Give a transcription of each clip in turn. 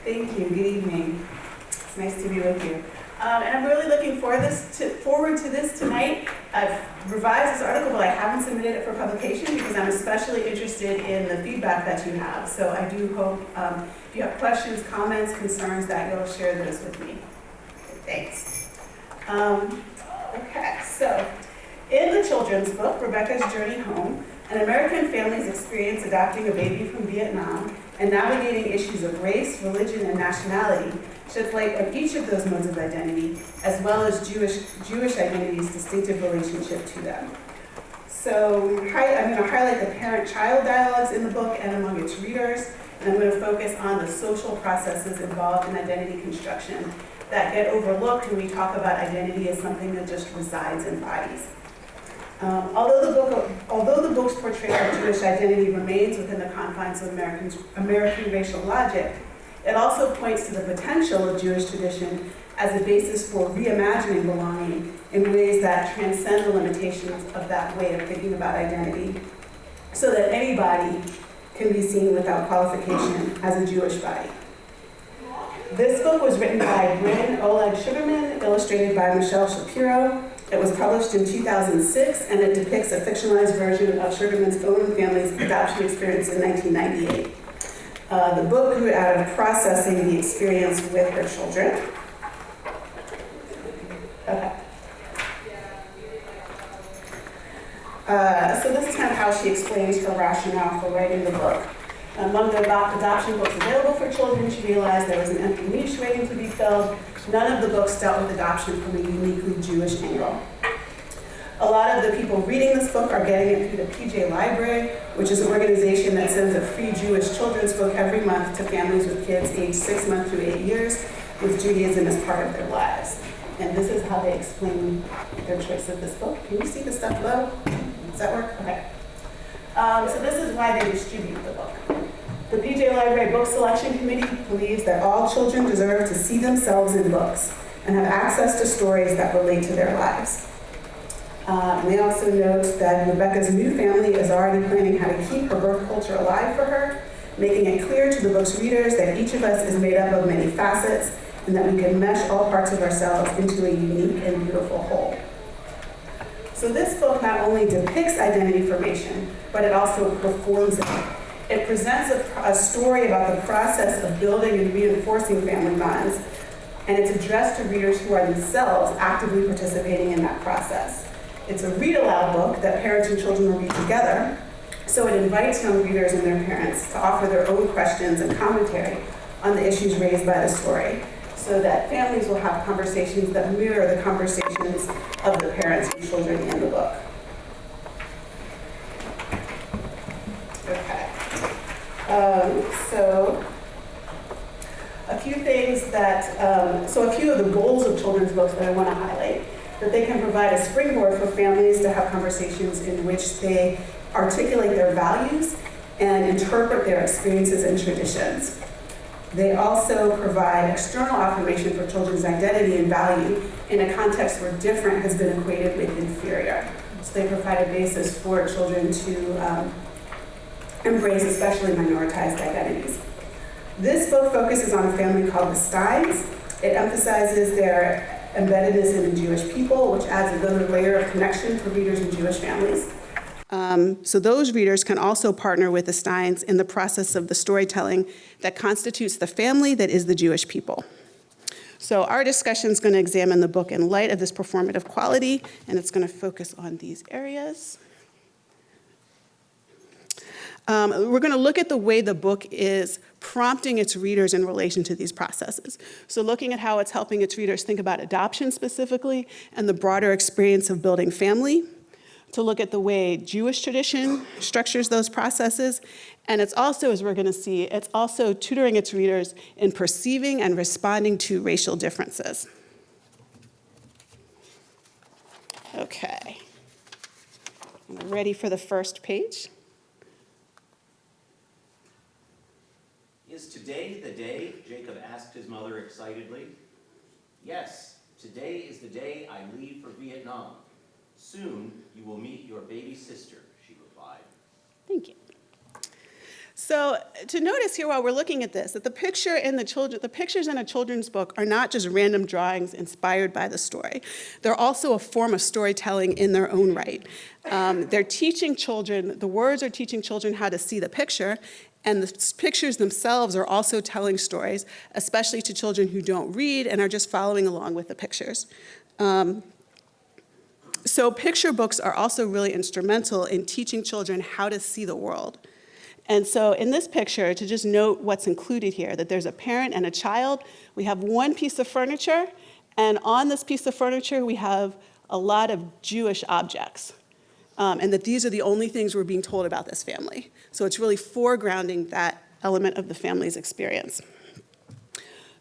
Thank you. Good evening. It's nice to be with you. And I'm really looking forward to this tonight. I've revised this article, but I haven't submitted it for publication because I'm especially interested in the feedback that you have. So I do hope if you have questions, comments, concerns, that you'll share those with me. Thanks. Okay, so in the children's book, Rebecca's Journey Home, an American family's experience adopting a baby from Vietnam and navigating issues of race, religion, and nationality sheds light on each of those modes of identity, as well as Jewish identity's distinctive relationship to them. So I'm going to highlight the parent-child dialogues in the book and among its readers, and I'm going to focus on the social processes involved in identity construction that get overlooked when we talk about identity as something that just resides in bodies. Although the book's portrayal of Jewish identity remains within the confines of American racial logic, it also points to the potential of Jewish tradition as a basis for reimagining belonging in ways that transcend the limitations of that way of thinking about identity, so that anybody can be seen without qualification as a Jewish body. This book was written by Bryn Oleg Sugarman, illustrated by Michelle Shapiro. It was published in 2006, and it depicts a fictionalized version of Sugarman's own family's adoption experience in 1998. The book grew out of processing the experience with her children. Okay. So this is kind of how she explains her rationale for writing the book. Among the adoption books available for children, she realized there was an empty niche waiting to be filled. None of the books dealt with adoption from a uniquely Jewish angle. A lot of the people reading this book are getting it through the PJ Library, which is an organization that sends a free Jewish children's book every month to families with kids aged 6 months through 8 years with Judaism as part of their lives. And this is how they explain their choice of this book. Can you see the stuff below? Does that work? Okay. So this is why they distribute the book. The PJ Library Book Selection Committee believes that all children deserve to see themselves in books and have access to stories that relate to their lives. They also note that Rebecca's new family is already planning how to keep her birth culture alive for her, making it clear to the book's readers that each of us is made up of many facets and that we can mesh all parts of ourselves into a unique and beautiful whole. So this book not only depicts identity formation, but it also performs it. It presents a story about the process of building and reinforcing family bonds, and it's addressed to readers who are themselves actively participating in that process. It's a read-aloud book that parents and children will read together, so it invites young readers and their parents to offer their own questions and commentary on the issues raised by the story, so that families will have conversations that mirror the conversations of the parents and children in the book. Okay. So a few things that, so a few of the goals of children's books that I want to highlight, that they can provide a springboard for families to have conversations in which they articulate their values and interpret their experiences and traditions. They also provide external affirmation for children's identity and value in a context where different has been equated with inferior. So they provide a basis for children to embrace especially minoritized identities. This book focuses on a family called the Steins. It emphasizes their embeddedness in the Jewish people, which adds another layer of connection for readers in Jewish families. So those readers can also partner with the Steins in the process of the storytelling that constitutes the family that is the Jewish people. So our discussion is going to examine the book in light of this performative quality, and it's going to focus on these areas. We're going to look at the way the book is prompting its readers in relation to these processes. So looking at how it's helping its readers think about adoption specifically and the broader experience of building family, to look at the way Jewish tradition structures those processes, and it's also, as we're going to see, it's also tutoring its readers in perceiving and responding to racial differences. Okay, I'm ready for the first page. Is today the day? Jacob asked his mother excitedly. Yes, today is the day I leave for Vietnam. Soon you will meet your baby sister, she replied. Thank you. So to notice here while we're looking at this, that the pictures in a children's book are not just random drawings inspired by the story. They're also a form of storytelling in their own right. They're teaching children, the words are teaching children how to see the picture, and the pictures themselves are also telling stories, especially to children who don't read and are just following along with the pictures. So picture books are also really instrumental in teaching children how to see the world. And so in this picture, to just note what's included here, that there's a parent and a child, we have one piece of furniture, and on this piece of furniture, we have a lot of Jewish objects, and that these are the only things we're being told about this family. So it's really foregrounding that element of the family's experience.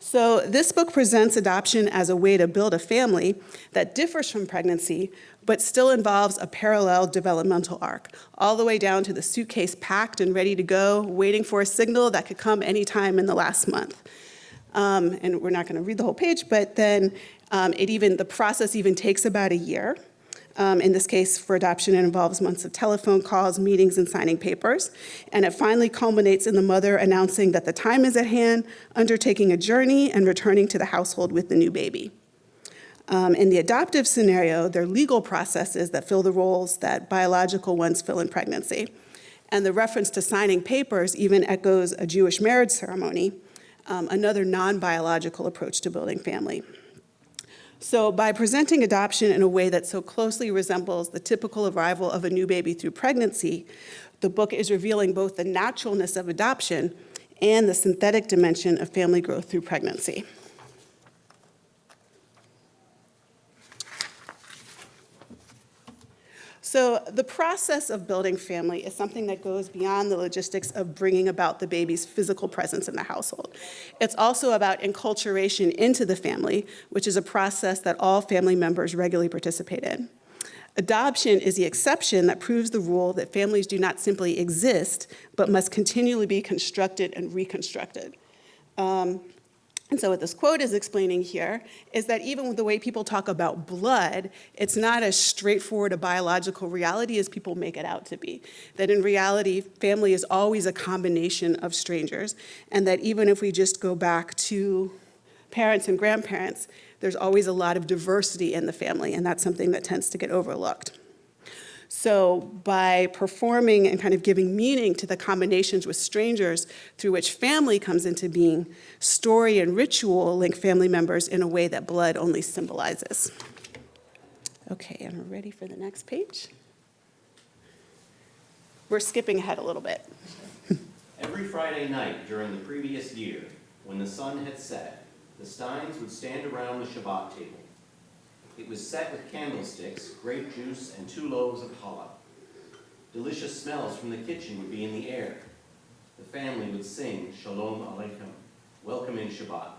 So this book presents adoption as a way to build a family that differs from pregnancy, but still involves a parallel developmental arc, all the way down to the suitcase packed and ready to go, waiting for a signal that could come anytime in the last month. And we're not going to read the whole page, but then the process even takes about a year. In this case, for adoption, it involves months of telephone calls, meetings, and signing papers. And it finally culminates in the mother announcing that the time is at hand, undertaking a journey, and returning to the household with the new baby. In the adoptive scenario, there are legal processes that fill the roles that biological ones fill in pregnancy. And the reference to signing papers even echoes a Jewish marriage ceremony, another non-biological approach to building family. So by presenting adoption in a way that so closely resembles the typical arrival of a new baby through pregnancy, the book is revealing both the naturalness of adoption and the synthetic dimension of family growth through pregnancy. So the process of building family is something that goes beyond the logistics of bringing about the baby's physical presence in the household. It's also about enculturation into the family, which is a process that all family members regularly participate in. Adoption is the exception that proves the rule that families do not simply exist, but must continually be constructed and reconstructed. And so what this quote is explaining here is that even with the way people talk about blood, it's not as straightforward a biological reality as people make it out to be. That in reality, family is always a combination of strangers, and that even if we just go back to parents and grandparents, there's always a lot of diversity in the family, and that's something that tends to get overlooked. So by performing and kind of giving meaning to the combinations with strangers through which family comes into being, story and ritual link family members in a way that blood only symbolizes. Okay, and we're ready for the next page. We're skipping ahead a little bit. Every Friday night during the previous year, when the sun had set, the Steins would stand around the Shabbat table. It was set with candlesticks, grape juice, and 2 loaves of challah. Delicious smells from the kitchen would be in the air. The family would sing Shalom Aleichem, welcome in Shabbat,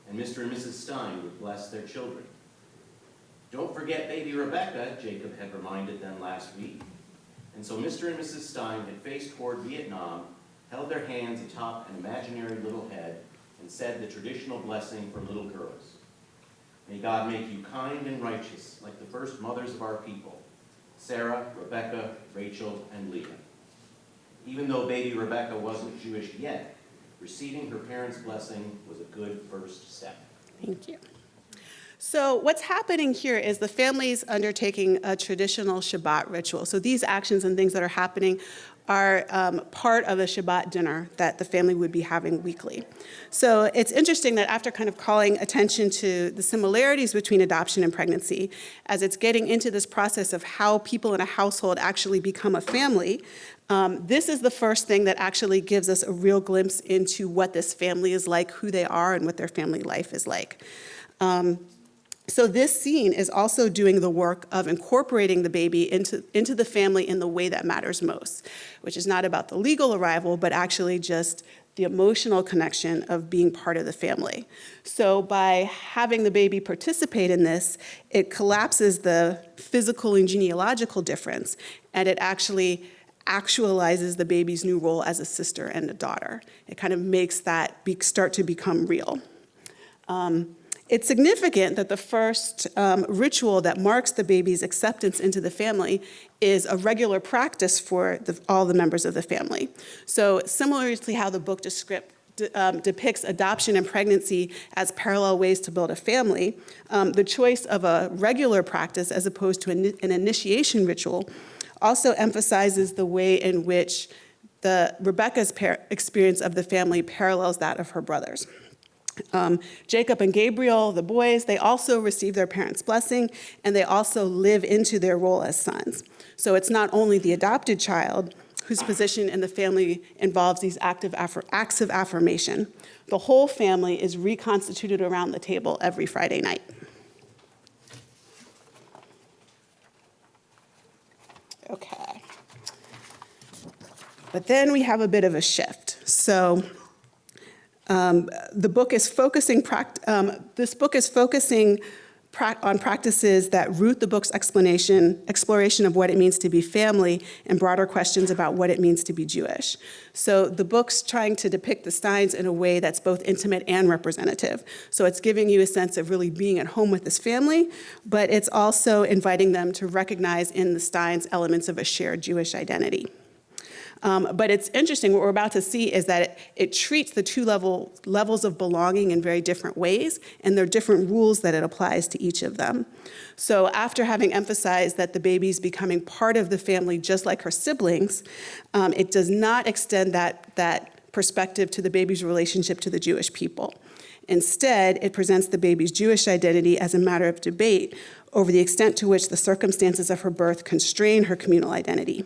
and Mr. and Mrs. Stein would bless their children. Don't forget baby Rebecca, Jacob had reminded them last week. And so Mr. and Mrs. Stein had faced toward Vietnam, held their hands atop an imaginary little head, and said the traditional blessing for little girls. May God make you kind and righteous, like the first mothers of our people, Sarah, Rebecca, Rachel, and Leah. Even though baby Rebecca wasn't Jewish yet, receiving her parents' blessing was a good first step. Thank you. So what's happening here is the family's undertaking a traditional Shabbat ritual. So these actions and things that are happening are part of a Shabbat dinner that the family would be having weekly. So it's interesting that after kind of calling attention to the similarities between adoption and pregnancy, as it's getting into this process of how people in a household actually become a family, this is the first thing that actually gives us a real glimpse into what this family is like, who they are, and what their family life is like. So this scene is also doing the work of incorporating the baby into the family in the way that matters most, which is not about the legal arrival, but actually just the emotional connection of being part of the family. So by having the baby participate in this, it collapses the physical and genealogical difference, and it actually actualizes the baby's new role as a sister and a daughter. It kind of makes that start to become real. It's significant that the first ritual that marks the baby's acceptance into the family is a regular practice for all the members of the family. So similarly to how the book depicts adoption and pregnancy as parallel ways to build a family, the choice of a regular practice as opposed to an initiation ritual also emphasizes the way in which Rebecca's experience of the family parallels that of her brothers. Jacob and Gabriel, the boys, they also receive their parents' blessing, and they also live into their role as sons. So it's not only the adopted child whose position in the family involves these acts of affirmation. The whole family is reconstituted around the table every Friday night. Okay. But then we have a bit of a shift. So the book is focusing on practices that root the book's exploration of what it means to be family and broader questions about what it means to be Jewish. So the book's trying to depict the Steins in a way that's both intimate and representative. So it's giving you a sense of really being at home with this family, but it's also inviting them to recognize in the Steins elements of a shared Jewish identity. But it's interesting, what we're about to see is that it treats the two levels of belonging in very different ways, and there are different rules that it applies to each of them. So after having emphasized that the baby's becoming part of the family just like her siblings, it does not extend that perspective to the baby's relationship to the Jewish people. Instead, it presents the baby's Jewish identity as a matter of debate over the extent to which the circumstances of her birth constrain her communal identity.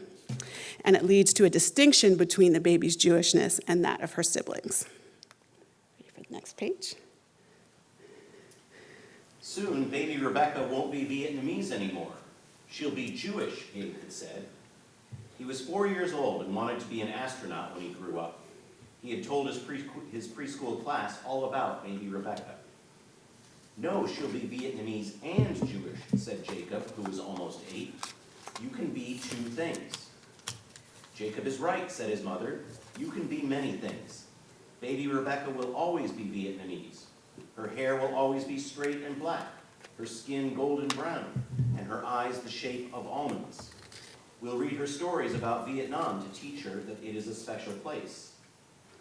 And it leads to a distinction between the baby's Jewishness and that of her siblings. Ready for the next page? Soon, baby Rebecca won't be Vietnamese anymore. She'll be Jewish, Gabe had said. He was 4 years old and wanted to be an astronaut when he grew up. He had told his preschool class all about baby Rebecca. No, she'll be Vietnamese and Jewish, said Jacob, who was almost 8. You can be two things. Jacob is right, said his mother. You can be many things. Baby Rebecca will always be Vietnamese. Her hair will always be straight and black, her skin golden brown, and her eyes the shape of almonds. We'll read her stories about Vietnam to teach her that it is a special place.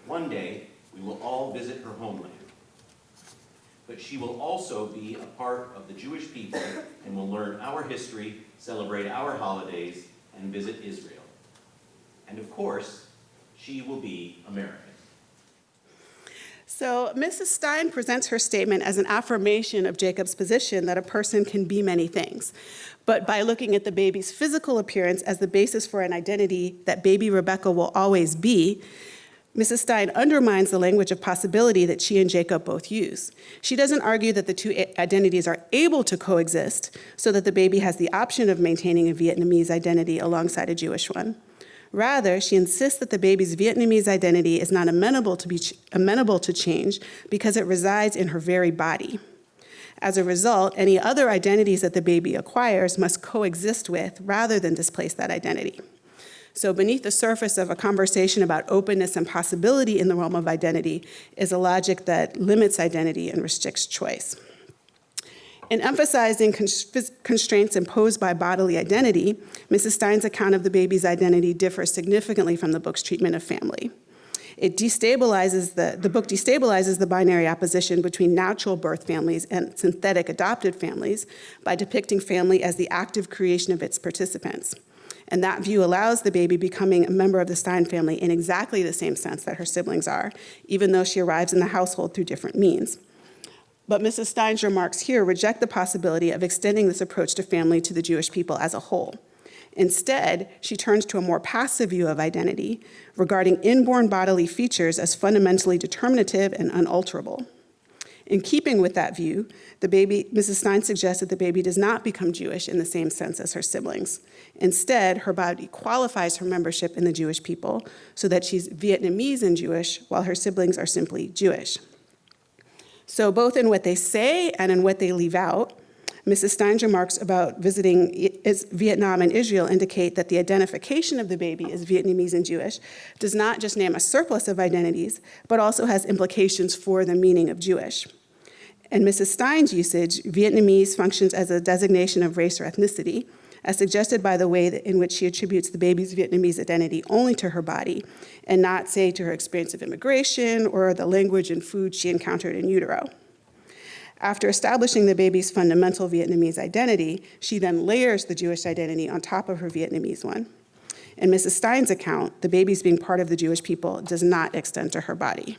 One day, we will all visit her homeland. But she will also be a part of the Jewish people and will learn our history, celebrate our holidays, and visit Israel. And of course, she will be American. So Mrs. Stein presents her statement as an affirmation of Jacob's position that a person can be many things. But by looking at the baby's physical appearance as the basis for an identity that baby Rebecca will always be, Mrs. Stein undermines the language of possibility that she and Jacob both use. She doesn't argue that the two identities are able to coexist so that the baby has the option of maintaining a Vietnamese identity alongside a Jewish one. Rather, she insists that the baby's Vietnamese identity is not amenable to change because it resides in her very body. As a result, any other identities that the baby acquires must coexist with rather than displace that identity. So beneath the surface of a conversation about openness and possibility in the realm of identity is a logic that limits identity and restricts choice. In emphasizing constraints imposed by bodily identity, Mrs. Stein's account of the baby's identity differs significantly from the book's treatment of family. The book destabilizes the binary opposition between natural birth families and synthetic adopted families by depicting family as the active creation of its participants. And that view allows the baby becoming a member of the Stein family in exactly the same sense that her siblings are, even though she arrives in the household through different means. But Mrs. Stein's remarks here reject the possibility of extending this approach to family to the Jewish people as a whole. Instead, she turns to a more passive view of identity, regarding inborn bodily features as fundamentally determinative and unalterable. In keeping with that view, Mrs. Stein suggests that the baby does not become Jewish in the same sense as her siblings. Instead, her body qualifies her membership in the Jewish people so that she's Vietnamese and Jewish, while her siblings are simply Jewish. So both in what they say and in what they leave out, Mrs. Stein's remarks about visiting Vietnam and Israel indicate that the identification of the baby as Vietnamese and Jewish does not just name a surplus of identities, but also has implications for the meaning of Jewish. In Mrs. Stein's usage, Vietnamese functions as a designation of race or ethnicity, as suggested by the way in which she attributes the baby's Vietnamese identity only to her body, and not, say, to her experience of immigration or the language and food she encountered in utero. After establishing the baby's fundamental Vietnamese identity, she then layers the Jewish identity on top of her Vietnamese one. In Mrs. Stein's account, the baby's being part of the Jewish people does not extend to her body.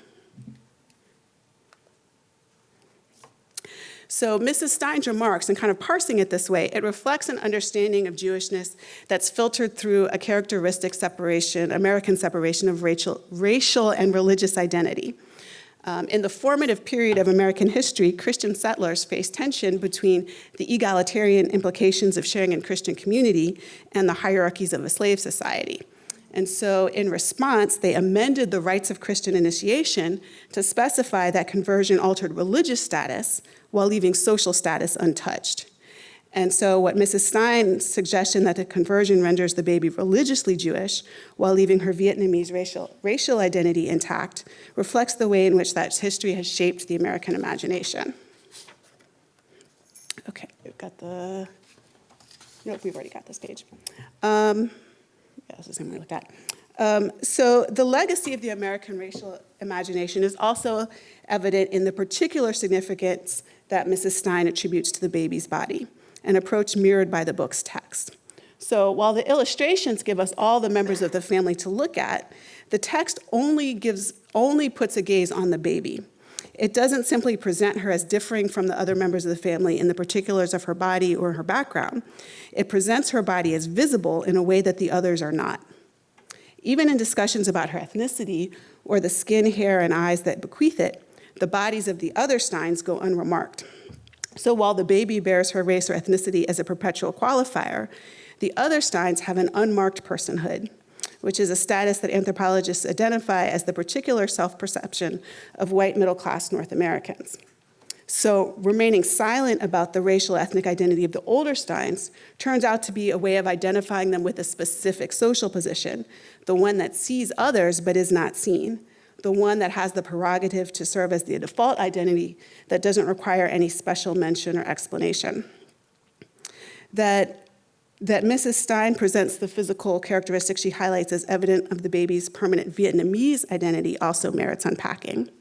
So Mrs. Stein's remarks, and kind of parsing it this way, it reflects an understanding of Jewishness that's filtered through a characteristic separation, American separation of racial and religious identity. In the formative period of American history, Christian settlers faced tension between the egalitarian implications of sharing in Christian community and the hierarchies of a slave society. And so in response, they amended the rites of Christian initiation to specify that conversion altered religious status while leaving social status untouched. And so what Mrs. Stein's suggestion that the conversion renders the baby religiously Jewish while leaving her Vietnamese racial identity intact reflects the way in which that history has shaped the American imagination. Okay, we've got nope, we've already got this page. This is something to look at. So the legacy of the American racial imagination is also evident in the particular significance that Mrs. Stein attributes to the baby's body, an approach mirrored by the book's text. So while the illustrations give us all the members of the family to look at, the text only puts a gaze on the baby. It doesn't simply present her as differing from the other members of the family in the particulars of her body or her background. It presents her body as visible in a way that the others are not. Even in discussions about her ethnicity or the skin, hair, and eyes that bequeath it, the bodies of the other Steins go unremarked. So while the baby bears her race or ethnicity as a perpetual qualifier, the other Steins have an unmarked personhood, which is a status that anthropologists identify as the particular self-perception of white middle-class North Americans. So remaining silent about the racial ethnic identity of the older Steins turns out to be a way of identifying them with a specific social position, the one that sees others but is not seen, the one that has the prerogative to serve as the default identity that doesn't require any special mention or explanation. That Mrs. Stein presents the physical characteristics she highlights as evident of the baby's permanent Vietnamese identity also merits unpacking.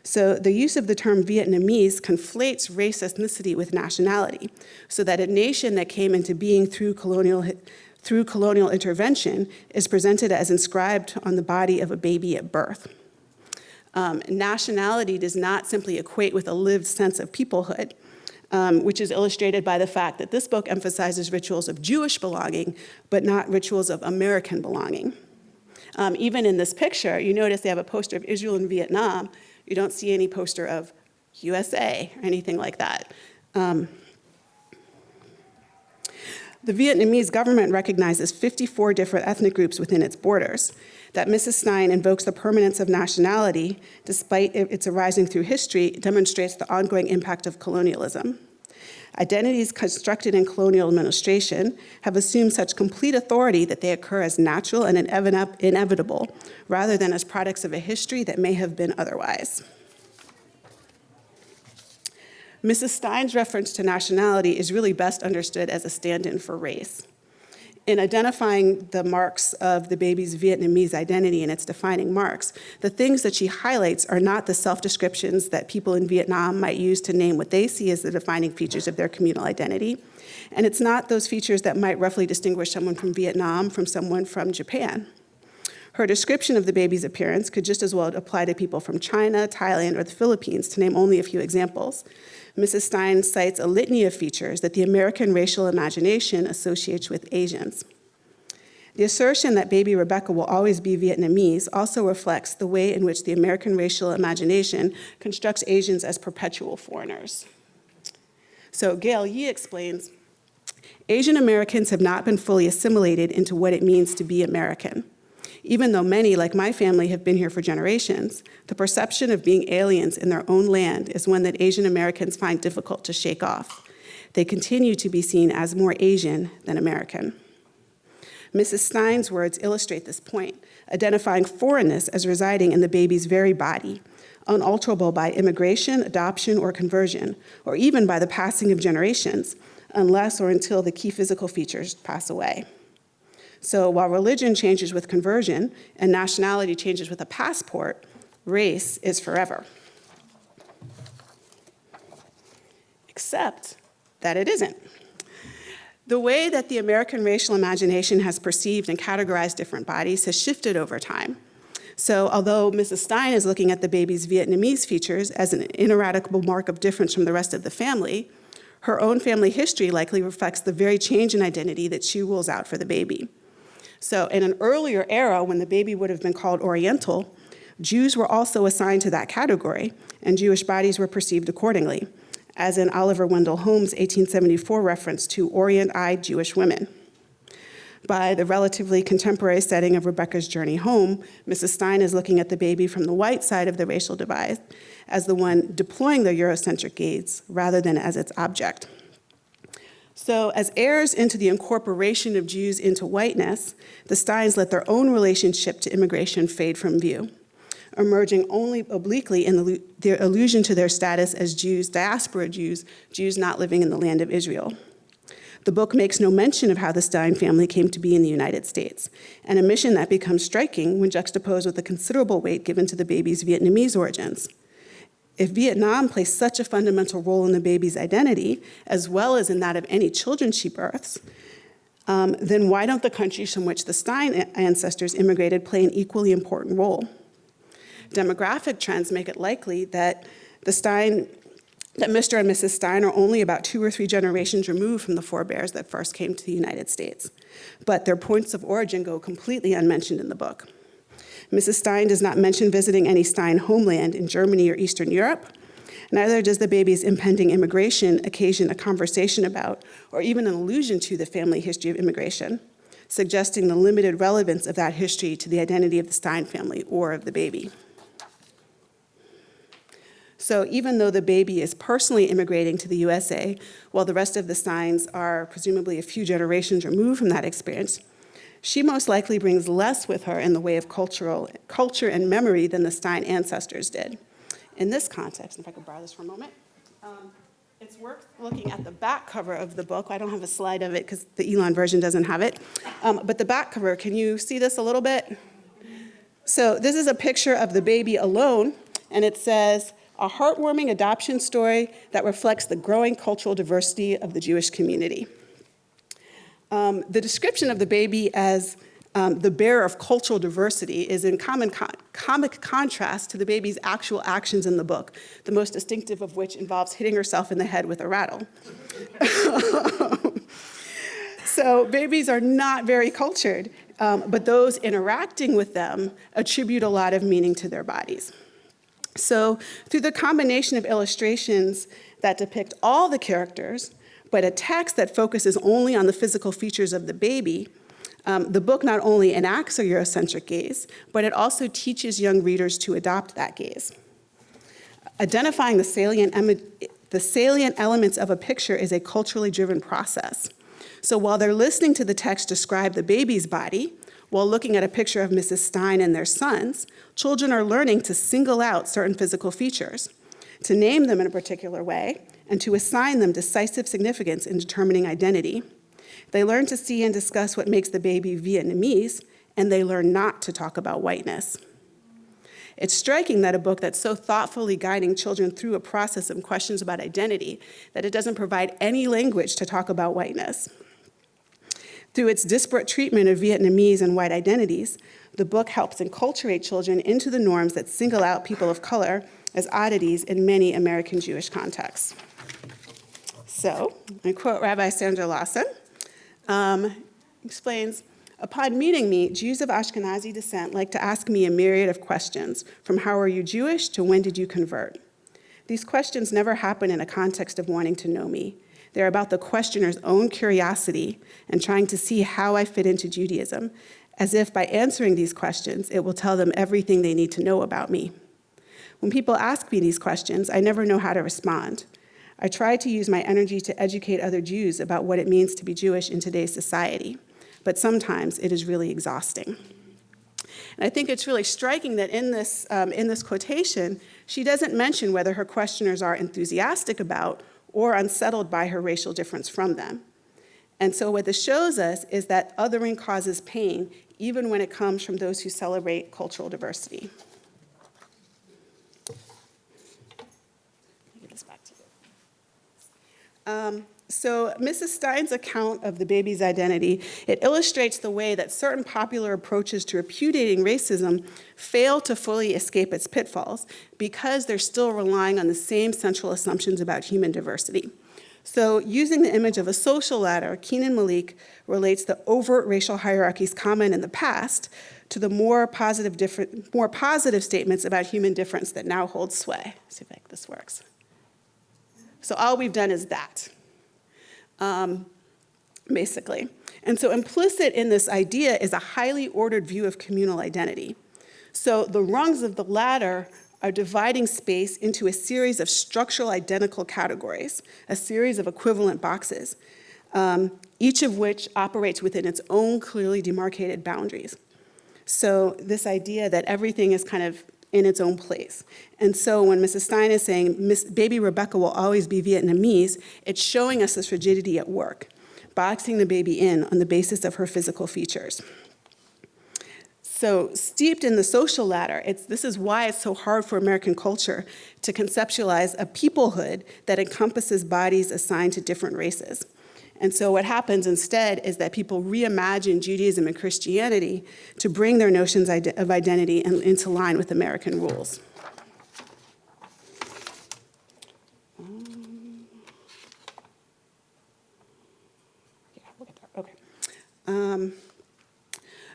So the use of the term Vietnamese conflates race ethnicity with nationality, so that a nation that came into being through colonial intervention is presented as inscribed on the body of a baby at birth. Nationality does not simply equate with a lived sense of peoplehood, which is illustrated by the fact that this book emphasizes rituals of Jewish belonging, but not rituals of American belonging. Even in this picture, you notice they have a poster of Israel and Vietnam. You don't see any poster of USA or anything like that. The Vietnamese government recognizes 54 different ethnic groups within its borders. That Mrs. Stein invokes the permanence of nationality, despite its arising through history, demonstrates the ongoing impact of colonialism. Identities constructed in colonial administration have assumed such complete authority that they occur as natural and inevitable, rather than as products of a history that may have been otherwise. Mrs. Stein's reference to nationality is really best understood as a stand-in for race. In identifying the marks of the baby's Vietnamese identity and its defining marks, the things that she highlights are not the self-descriptions that people in Vietnam might use to name what they see as the defining features of their communal identity. And it's not those features that might roughly distinguish someone from Vietnam from someone from Japan. Her description of the baby's appearance could just as well apply to people from China, Thailand, or the Philippines, to name only a few examples. Mrs. Stein cites a litany of features that the American racial imagination associates with Asians. The assertion that baby Rebecca will always be Vietnamese also reflects the way in which the American racial imagination constructs Asians as perpetual foreigners. So Gail Yee explains, Asian Americans have not been fully assimilated into what it means to be American. Even though many, like my family, have been here for generations, the perception of being aliens in their own land is one that Asian Americans find difficult to shake off. They continue to be seen as more Asian than American. Mrs. Stein's words illustrate this point, identifying foreignness as residing in the baby's very body, unalterable by immigration, adoption, or conversion, or even by the passing of generations, unless or until the key physical features pass away. So while religion changes with conversion and nationality changes with a passport, race is forever. Except that it isn't. The way that the American racial imagination has perceived and categorized different bodies has shifted over time. So although Mrs. Stein is looking at the baby's Vietnamese features as an ineradicable mark of difference from the rest of the family, her own family history likely reflects the very change in identity that she rules out for the baby. So in an earlier era, when the baby would have been called Oriental, Jews were also assigned to that category, and Jewish bodies were perceived accordingly, as in Oliver Wendell Holmes' 1874 reference to orient-eyed Jewish women. By the relatively contemporary setting of Rebecca's journey home, Mrs. Stein is looking at the baby from the white side of the racial divide as the one deploying the Eurocentric gaze rather than as its object. So as heirs into the incorporation of Jews into whiteness, the Steins let their own relationship to immigration fade from view, emerging only obliquely in their allusion to their status as Jews, diaspora Jews, Jews not living in the land of Israel. The book makes no mention of how the Stein family came to be in the United States, an omission that becomes striking when juxtaposed with the considerable weight given to the baby's Vietnamese origins. If Vietnam plays such a fundamental role in the baby's identity, as well as in that of any children she births, then why don't the countries from which the Stein ancestors immigrated play an equally important role? Demographic trends make it likely that Mr. and Mrs. Stein are only about 2 or 3 generations removed from the forebears that first came to the United States, but their points of origin go completely unmentioned in the book. Mrs. Stein does not mention visiting any Stein homeland in Germany or Eastern Europe. Neither does the baby's impending immigration occasion a conversation about, or even an allusion to, the family history of immigration, suggesting the limited relevance of that history to the identity of the Stein family or of the baby. So even though the baby is personally immigrating to the USA, while the rest of the Steins are presumably a few generations removed from that experience, she most likely brings less with her in the way of culture and memory than the Stein ancestors did. In this context, if I could borrow this for a moment, it's worth looking at the back cover of the book. I don't have a slide of it because the Elon version doesn't have it. But the back cover, can you see this a little bit? So this is a picture of the baby alone, and it says, "A heartwarming adoption story that reflects the growing cultural diversity of the Jewish community." The description of the baby as the bearer of cultural diversity is in comic contrast to the baby's actual actions in the book, the most distinctive of which involves hitting herself in the head with a rattle. So babies are not very cultured, but those interacting with them attribute a lot of meaning to their bodies. So through the combination of illustrations that depict all the characters, but a text that focuses only on the physical features of the baby, the book not only enacts a Eurocentric gaze, but it also teaches young readers to adopt that gaze. Identifying the salient elements of a picture is a culturally driven process. So while they're listening to the text describe the baby's body, while looking at a picture of Mrs. Stein and their sons, children are learning to single out certain physical features, to name them in a particular way, and to assign them decisive significance in determining identity. They learn to see and discuss what makes the baby Vietnamese, and they learn not to talk about whiteness. It's striking that a book that's so thoughtfully guiding children through a process of questions about identity, that it doesn't provide any language to talk about whiteness. Through its disparate treatment of Vietnamese and white identities, the book helps enculturate children into the norms that single out people of color as oddities in many American Jewish contexts. So, I quote Rabbi Sandra Lawson, explains, "Upon meeting me, Jews of Ashkenazi descent like to ask me a myriad of questions, from how are you Jewish to when did you convert? These questions never happen in a context of wanting to know me. They're about the questioner's own curiosity and trying to see how I fit into Judaism, as if by answering these questions, it will tell them everything they need to know about me. When people ask me these questions, I never know how to respond. I try to use my energy to educate other Jews about what it means to be Jewish in today's society, but sometimes it is really exhausting." And I think it's really striking that in this quotation, she doesn't mention whether her questioners are enthusiastic about or unsettled by her racial difference from them. And so what this shows us is that othering causes pain, even when it comes from those who celebrate cultural diversity. Get this back to you. So Mrs. Stein's account of the baby's identity, it illustrates the way that certain popular approaches to repudiating racism fail to fully escape its pitfalls because they're still relying on the same central assumptions about human diversity. So using the image of a social ladder, Keenan Malik relates the overt racial hierarchies common in the past to the more positive statements about human difference that now hold sway. Let's see if this works. So all we've done is that. Basically. And so implicit in this idea is a highly ordered view of communal identity. So the rungs of the ladder are dividing space into a series of structural identical categories, a series of equivalent boxes, each of which operates within its own clearly demarcated boundaries. So this idea that everything is kind of in its own place. And so when Mrs. Stein is saying, baby Rebecca will always be Vietnamese, it's showing us this rigidity at work, boxing the baby in on the basis of her physical features. So steeped in the social ladder, this is why it's so hard for American culture to conceptualize a peoplehood that encompasses bodies assigned to different races. And so what happens instead is that people reimagine Judaism and Christianity to bring their notions of identity into line with American rules.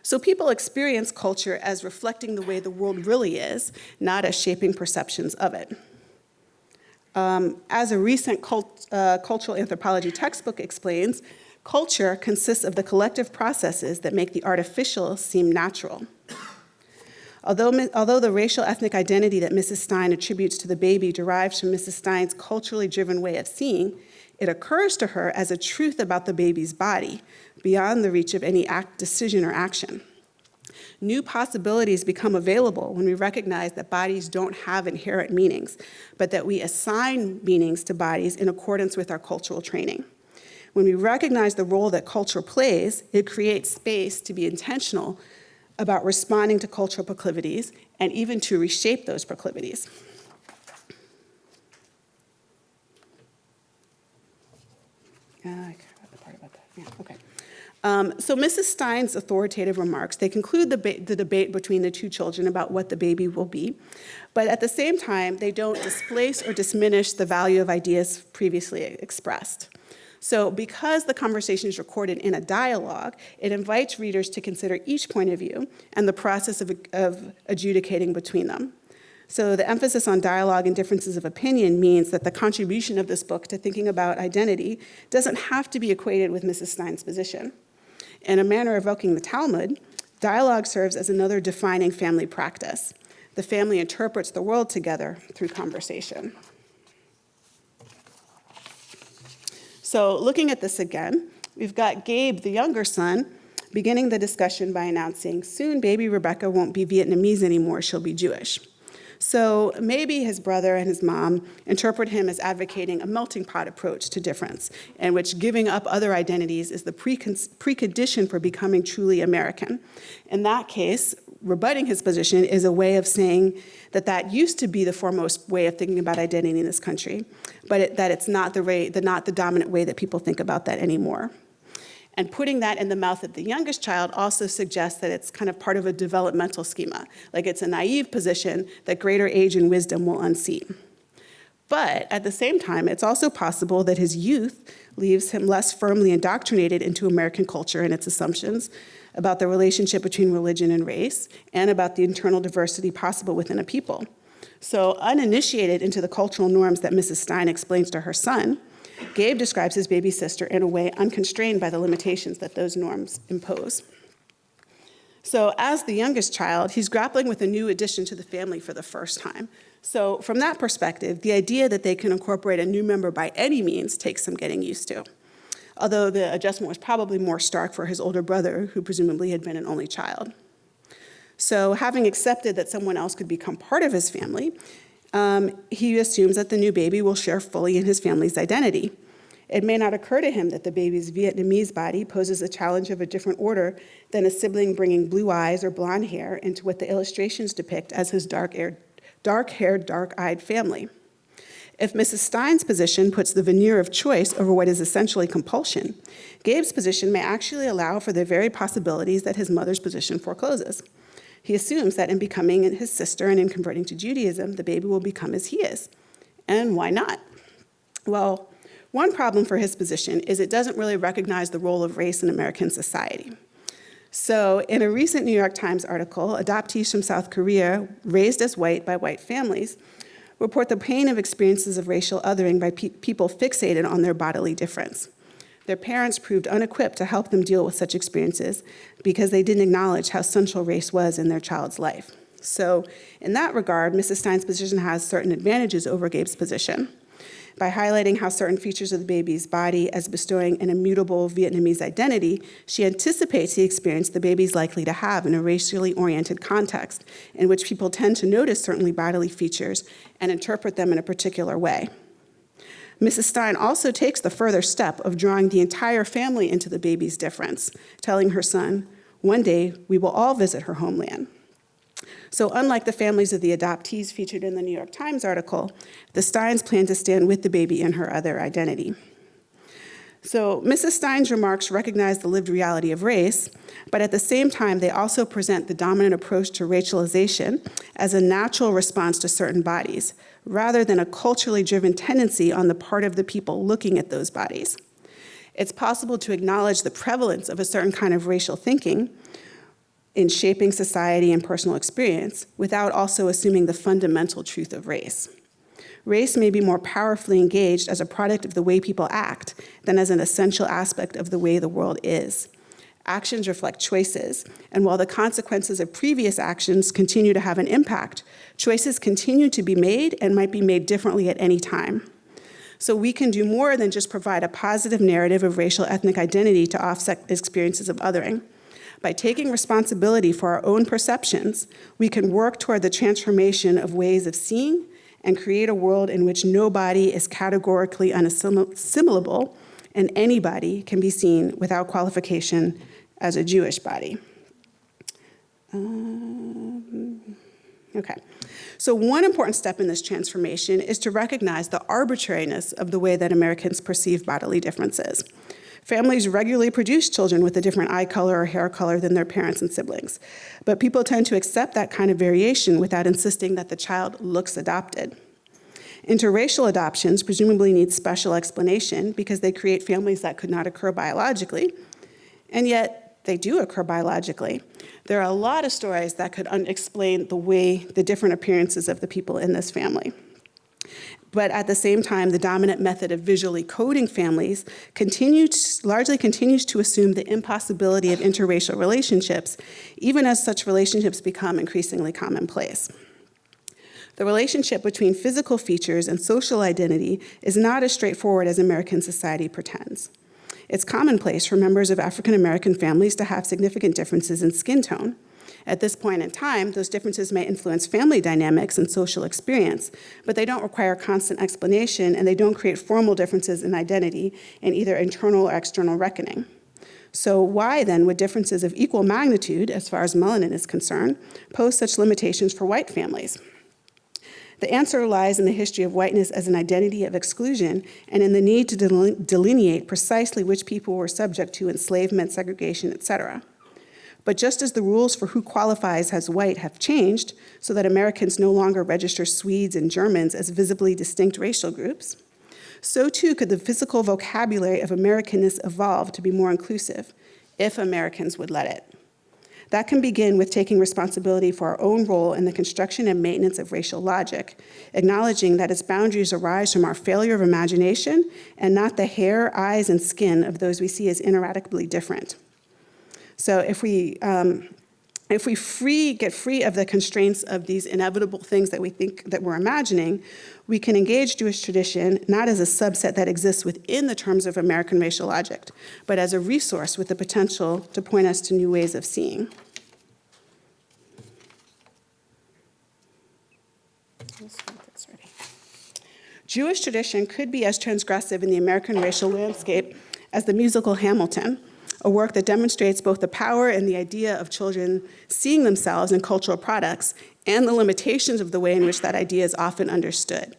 So people experience culture as reflecting the way the world really is, not as shaping perceptions of it. As a recent cultural anthropology textbook explains, culture consists of the collective processes that make the artificial seem natural. Although the racial ethnic identity that Mrs. Stein attributes to the baby derives from Mrs. Stein's culturally driven way of seeing, it occurs to her as a truth about the baby's body, beyond the reach of any decision or action. New possibilities become available when we recognize that bodies don't have inherent meanings, but that we assign meanings to bodies in accordance with our cultural training. When we recognize the role that culture plays, it creates space to be intentional about responding to cultural proclivities and even to reshape those proclivities. I forgot the part about that. Yeah, okay. So Mrs. Stein's authoritative remarks, they conclude the debate between the two children about what the baby will be, but at the same time, they don't displace or diminish the value of ideas previously expressed. So because the conversation is recorded in a dialogue, it invites readers to consider each point of view and the process of adjudicating between them. So the emphasis on dialogue and differences of opinion means that the contribution of this book to thinking about identity doesn't have to be equated with Mrs. Stein's position. In a manner evoking the Talmud, dialogue serves as another defining family practice. The family interprets the world together through conversation. So looking at this again, we've got Gabe, the younger son, beginning the discussion by announcing, soon baby Rebecca won't be Vietnamese anymore, she'll be Jewish. So maybe his brother and his mom interpret him as advocating a melting pot approach to difference, in which giving up other identities is the precondition for becoming truly American. In that case, rebutting his position is a way of saying that that used to be the foremost way of thinking about identity in this country, but that it's not the dominant way that people think about that anymore. And putting that in the mouth of the youngest child also suggests that it's kind of part of a developmental schema, like it's a naive position that greater age and wisdom will unseat. But at the same time, it's also possible that his youth leaves him less firmly indoctrinated into American culture and its assumptions about the relationship between religion and race, and about the internal diversity possible within a people. So uninitiated into the cultural norms that Mrs. Stein explains to her son, Gabe describes his baby sister in a way unconstrained by the limitations that those norms impose. So as the youngest child, he's grappling with a new addition to the family for the first time. So from that perspective, the idea that they can incorporate a new member by any means takes some getting used to, although the adjustment was probably more stark for his older brother, who presumably had been an only child. So having accepted that someone else could become part of his family, he assumes that the new baby will share fully in his family's identity. It may not occur to him that the baby's Vietnamese body poses a challenge of a different order than a sibling bringing blue eyes or blonde hair into what the illustrations depict as his dark-haired, dark-eyed family. If Mrs. Stein's position puts the veneer of choice over what is essentially compulsion, Gabe's position may actually allow for the very possibilities that his mother's position forecloses. He assumes that in becoming his sister and in converting to Judaism, the baby will become as he is. And why not? Well, one problem for his position is it doesn't really recognize the role of race in American society. So in a recent New York Times article, adoptees from South Korea, raised as white by white families, report the pain of experiences of racial othering by people fixated on their bodily difference. Their parents proved unequipped to help them deal with such experiences because they didn't acknowledge how central race was in their child's life. So in that regard, Mrs. Stein's position has certain advantages over Gabe's position. By highlighting how certain features of the baby's body as bestowing an immutable Vietnamese identity, she anticipates the experience the baby's likely to have in a racially oriented context, in which people tend to notice certain bodily features and interpret them in a particular way. Mrs. Stein also takes the further step of drawing the entire family into the baby's difference, telling her son, "One day we will all visit her homeland." So unlike the families of the adoptees featured in the New York Times article, the Steins plan to stand with the baby in her other identity. So Mrs. Stein's remarks recognize the lived reality of race, but at the same time, they also present the dominant approach to racialization as a natural response to certain bodies, rather than a culturally driven tendency on the part of the people looking at those bodies. It's possible to acknowledge the prevalence of a certain kind of racial thinking in shaping society and personal experience without also assuming the fundamental truth of race. Race may be more powerfully engaged as a product of the way people act than as an essential aspect of the way the world is. Actions reflect choices, and while the consequences of previous actions continue to have an impact, choices continue to be made and might be made differently at any time. So we can do more than just provide a positive narrative of racial ethnic identity to offset experiences of othering. By taking responsibility for our own perceptions, we can work toward the transformation of ways of seeing and create a world in which no body is categorically unassimilable and anybody can be seen without qualification as a Jewish body. Okay. So one important step in this transformation is to recognize the arbitrariness of the way that Americans perceive bodily differences. Families regularly produce children with a different eye color or hair color than their parents and siblings, but people tend to accept that kind of variation without insisting that the child looks adopted. Interracial adoptions presumably need special explanation because they create families that could not occur biologically, and yet they do occur biologically. There are a lot of stories that could explain the different appearances of the people in this family. But at the same time, the dominant method of visually coding families largely continues to assume the impossibility of interracial relationships, even as such relationships become increasingly commonplace. The relationship between physical features and social identity is not as straightforward as American society pretends. It's commonplace for members of African American families to have significant differences in skin tone. At this point in time, those differences may influence family dynamics and social experience, but they don't require constant explanation, and they don't create formal differences in identity in either internal or external reckoning. So why then would differences of equal magnitude, as far as melanin is concerned, pose such limitations for white families? The answer lies in the history of whiteness as an identity of exclusion and in the need to delineate precisely which people were subject to enslavement, segregation, etc. But just as the rules for who qualifies as white have changed so that Americans no longer register Swedes and Germans as visibly distinct racial groups, so too could the physical vocabulary of Americanness evolve to be more inclusive, if Americans would let it. That can begin with taking responsibility for our own role in the construction and maintenance of racial logic, acknowledging that its boundaries arise from our failure of imagination and not the hair, eyes, and skin of those we see as ineradicably different. So if we get free of the constraints of these inevitable things that we think that we're imagining, we can engage Jewish tradition not as a subset that exists within the terms of American racial logic, but as a resource with the potential to point us to new ways of seeing. Jewish tradition could be as transgressive in the American racial landscape as the musical Hamilton, a work that demonstrates both the power and the idea of children seeing themselves in cultural products and the limitations of the way in which that idea is often understood.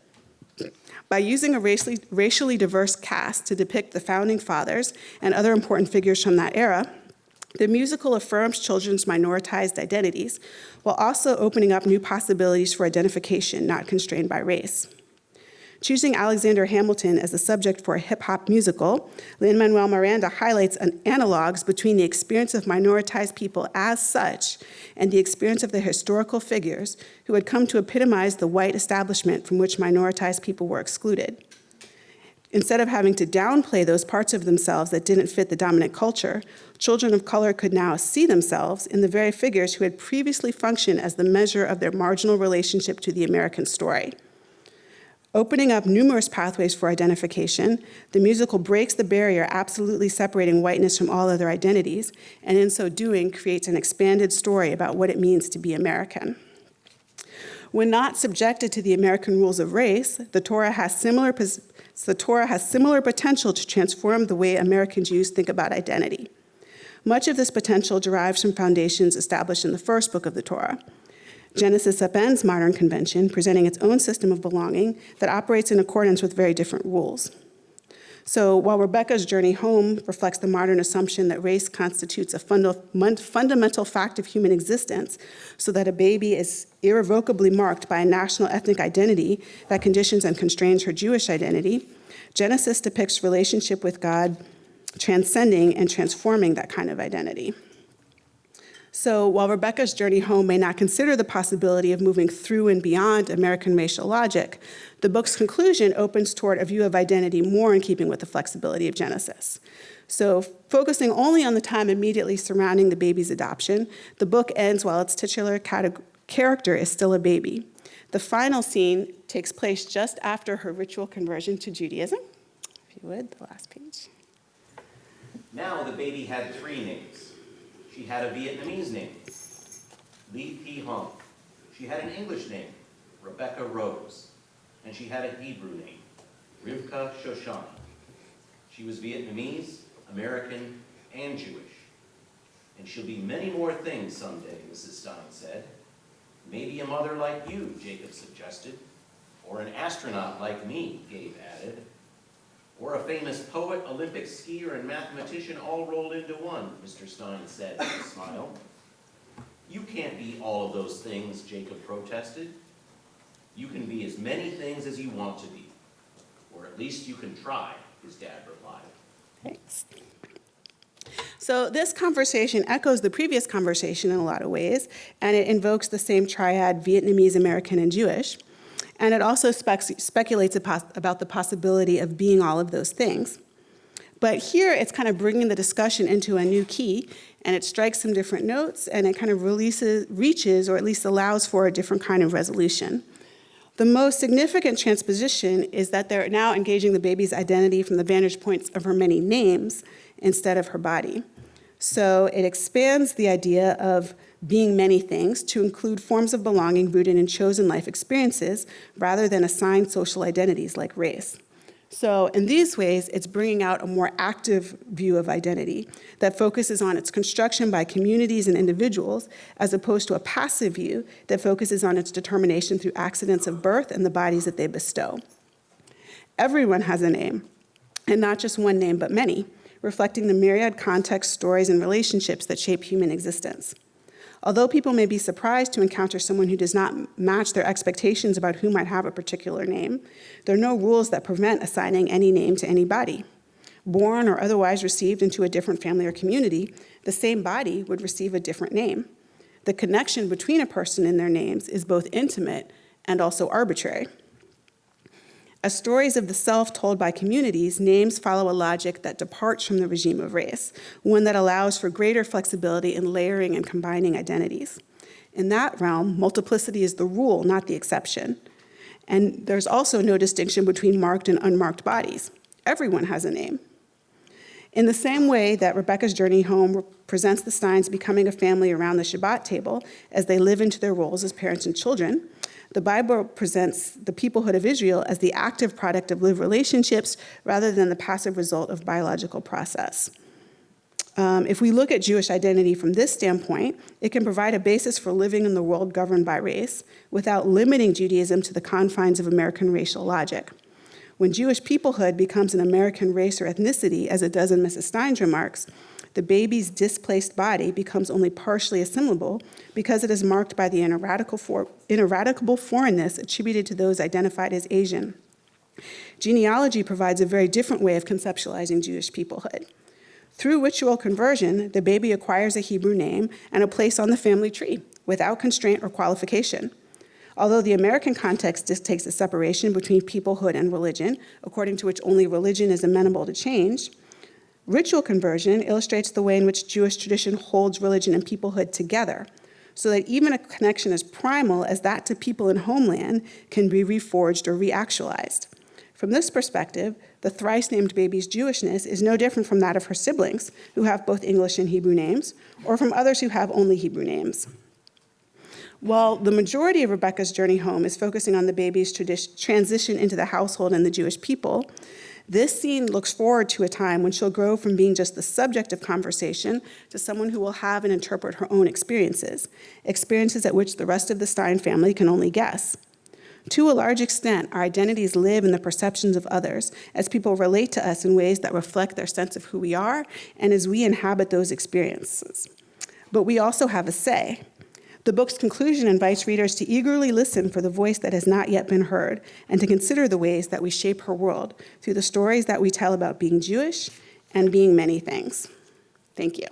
By using a racially diverse cast to depict the founding fathers and other important figures from that era, the musical affirms children's minoritized identities while also opening up new possibilities for identification not constrained by race. Choosing Alexander Hamilton as the subject for a hip-hop musical, Lin-Manuel Miranda highlights analogs between the experience of minoritized people as such and the experience of the historical figures who had come to epitomize the white establishment from which minoritized people were excluded. Instead of having to downplay those parts of themselves that didn't fit the dominant culture, children of color could now see themselves in the very figures who had previously functioned as the measure of their marginal relationship to the American story. Opening up numerous pathways for identification, the musical breaks the barrier absolutely separating whiteness from all other identities, and in so doing, creates an expanded story about what it means to be American. When not subjected to the American rules of race, the Torah has similar potential to transform the way American Jews think about identity. Much of this potential derives from foundations established in the first book of the Torah. Genesis upends modern convention, presenting its own system of belonging that operates in accordance with very different rules. So while Rebecca's journey home reflects the modern assumption that race constitutes a fundamental fact of human existence, so that a baby is irrevocably marked by a national ethnic identity that conditions and constrains her Jewish identity, Genesis depicts relationship with God transcending and transforming that kind of identity. So while Rebecca's journey home may not consider the possibility of moving through and beyond American racial logic, the book's conclusion opens toward a view of identity more in keeping with the flexibility of Genesis. So focusing only on the time immediately surrounding the baby's adoption, the book ends while its titular character is still a baby. The final scene takes place just after her ritual conversion to Judaism. If you would, the last page. Now the baby had 3 names. She had a Vietnamese name, Li Thi Hong. She had an English name, Rebecca Rose. And she had a Hebrew name, Rivka Shoshana. She was Vietnamese, American, and Jewish. And she'll be many more things someday, Mrs. Stein said. Maybe a mother like you, Jacob suggested. Or an astronaut like me, Gabe added. Or a famous poet, Olympic skier, and mathematician all rolled into one, Mr. Stein said with a smile. You can't be all of those things, Jacob protested. You can be as many things as you want to be. Or at least you can try, his dad replied. Thanks. So this conversation echoes the previous conversation in a lot of ways, and it invokes the same triad, Vietnamese, American, and Jewish. And it also speculates about the possibility of being all of those things. But here it's kind of bringing the discussion into a new key, and it strikes some different notes, and it kind of reaches, or at least allows for a different kind of resolution. The most significant transposition is that they're now engaging the baby's identity from the vantage points of her many names instead of her body. So it expands the idea of being many things to include forms of belonging rooted in chosen life experiences rather than assigned social identities like race. So in these ways, it's bringing out a more active view of identity that focuses on its construction by communities and individuals, as opposed to a passive view that focuses on its determination through accidents of birth and the bodies that they bestow. Everyone has a name, and not just one name, but many, reflecting the myriad contexts, stories, and relationships that shape human existence. Although people may be surprised to encounter someone who does not match their expectations about who might have a particular name, there are no rules that prevent assigning any name to anybody. Born or otherwise received into a different family or community, the same body would receive a different name. The connection between a person and their names is both intimate and also arbitrary. As stories of the self told by communities, names follow a logic that departs from the regime of race, one that allows for greater flexibility in layering and combining identities. In that realm, multiplicity is the rule, not the exception. And there's also no distinction between marked and unmarked bodies. Everyone has a name. In the same way that Rebecca's journey home presents the Steins becoming a family around the Shabbat table as they live into their roles as parents and children, The Bible presents the peoplehood of Israel as the active product of lived relationships rather than the passive result of biological process. If we look at Jewish identity from this standpoint, it can provide a basis for living in the world governed by race without limiting Judaism to the confines of American racial logic. When Jewish peoplehood becomes an American race or ethnicity, as it does in Mrs. Stein's remarks, the baby's displaced body becomes only partially assimilable because it is marked by the ineradicable foreignness attributed to those identified as Asian. Genealogy provides a very different way of conceptualizing Jewish peoplehood. Through ritual conversion, the baby acquires a Hebrew name and a place on the family tree without constraint or qualification. Although the American context dictates a separation between peoplehood and religion, according to which only religion is amenable to change, ritual conversion illustrates the way in which Jewish tradition holds religion and peoplehood together, so that even a connection as primal as that to people and homeland can be reforged or reactualized. From this perspective, the thrice-named baby's Jewishness is no different from that of her siblings, who have both English and Hebrew names, or from others who have only Hebrew names. While the majority of Rebecca's journey home is focusing on the baby's transition into the household and the Jewish people, this scene looks forward to a time when she'll grow from being just the subject of conversation to someone who will have and interpret her own experiences at which the rest of the Stein family can only guess. To a large extent, our identities live in the perceptions of others as people relate to us in ways that reflect their sense of who we are and as we inhabit those experiences. But we also have a say. The book's conclusion invites readers to eagerly listen for the voice that has not yet been heard and to consider the ways that we shape her world through the stories that we tell about being Jewish and being many things. Thank you.